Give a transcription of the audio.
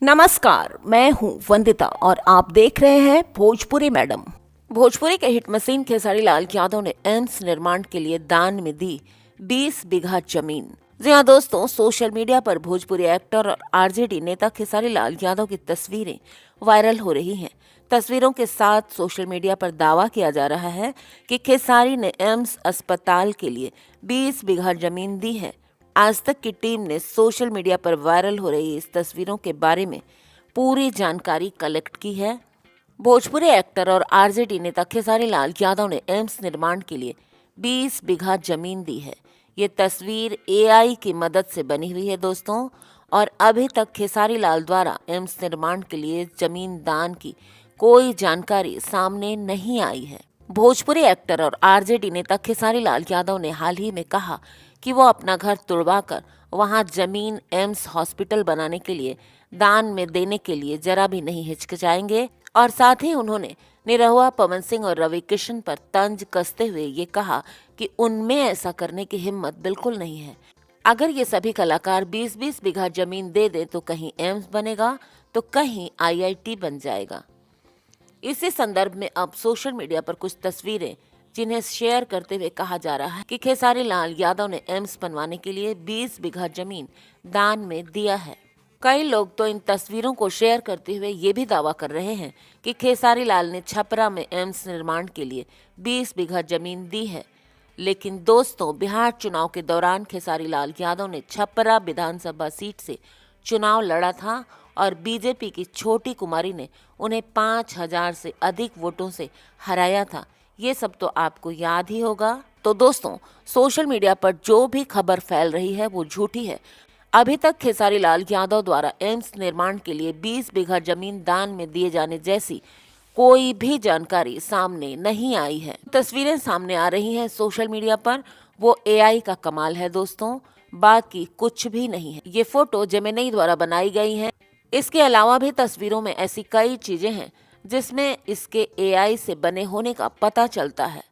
नमस्कार, मैं हूं वंदिता और आप देख रहे हैं भोजपुरी मैडम। भोजपुरी के हिट मशीन खेसारी लाल यादव ने एम्स निर्माण के लिए दान में दी 20 बीघा जमीन। जी हाँ दोस्तों, सोशल मीडिया पर भोजपुरी एक्टर और आरजेडी नेता खेसारी लाल यादव की तस्वीरें वायरल हो रही हैं। तस्वीरों के साथ सोशल मीडिया पर दावा किया जा रहा है कि खेसारी ने एम्स अस्पताल के लिए 20 बीघा जमीन दी है। आज तक की टीम ने सोशल मीडिया पर वायरल हो रही इस तस्वीरों के बारे में पूरी जानकारी कलेक्ट की है। भोजपुरी एक्टर और आरजेडी नेता खेसारी लाल यादव ने एम्स निर्माण के लिए 20 बीघा जमीन दी है। ये तस्वीर एआई की मदद से बनी हुई है दोस्तों, और अभी तक खेसारी लाल द्वारा एम्स निर्माण के लिए जमीन दान की कोई जानकारी सामने नहीं आई है। भोजपुरी एक्टर और आरजेडी नेता खेसारी लाल यादव ने हाल ही में कहा कि वो अपना घर तुड़वाकर वहां जमीन एम्स हॉस्पिटल बनाने के लिए दान में देने के लिए जरा भी नहीं हिचकिचाएंगे, और साथ ही उन्होंने निरहुआ पवन सिंह और रवि किशन पर तंज कसते हुए ये कहा कि उनमें ऐसा करने की हिम्मत बिल्कुल नहीं है। अगर ये सभी कलाकार 20-20 बीघा जमीन दे दे तो कहीं एम्स बनेगा तो कहीं आईआईटी बन जाएगा। इसी संदर्भ में अब सोशल मीडिया पर कुछ तस्वीरें जिन्हें शेयर करते हुए कहा जा रहा है कि खेसारी लाल यादव ने एम्स बनवाने के लिए 20 बीघा जमीन दान में दिया है। कई लोग तो इन तस्वीरों को शेयर करते हुए ये भी दावा कर रहे हैं कि खेसारी लाल ने छपरा में एम्स निर्माण के लिए 20 बीघा जमीन दी है। लेकिन दोस्तों, बिहार चुनाव के दौरान खेसारी लाल यादव ने छपरा विधानसभा सीट से चुनाव लड़ा था और बीजेपी की छोटी कुमारी ने उन्हें 5,000 से अधिक वोटों से हराया था। ये सब तो आपको याद ही होगा। तो दोस्तों, सोशल मीडिया पर जो भी खबर फैल रही है वो झूठी है। अभी तक खेसारी लाल यादव द्वारा एम्स निर्माण के लिए 20 बीघा जमीन दान में दिए जाने जैसी कोई भी जानकारी सामने नहीं आई है। तस्वीरें सामने आ रही हैं सोशल मीडिया पर, वो एआई का कमाल है दोस्तों, बाकी कुछ भी नहीं है। ये फोटो जेमिनी द्वारा बनाई गई है। इसके अलावा भी तस्वीरों में ऐसी कई चीजें हैं जिसमें इसके एआई से बने होने का पता चलता है।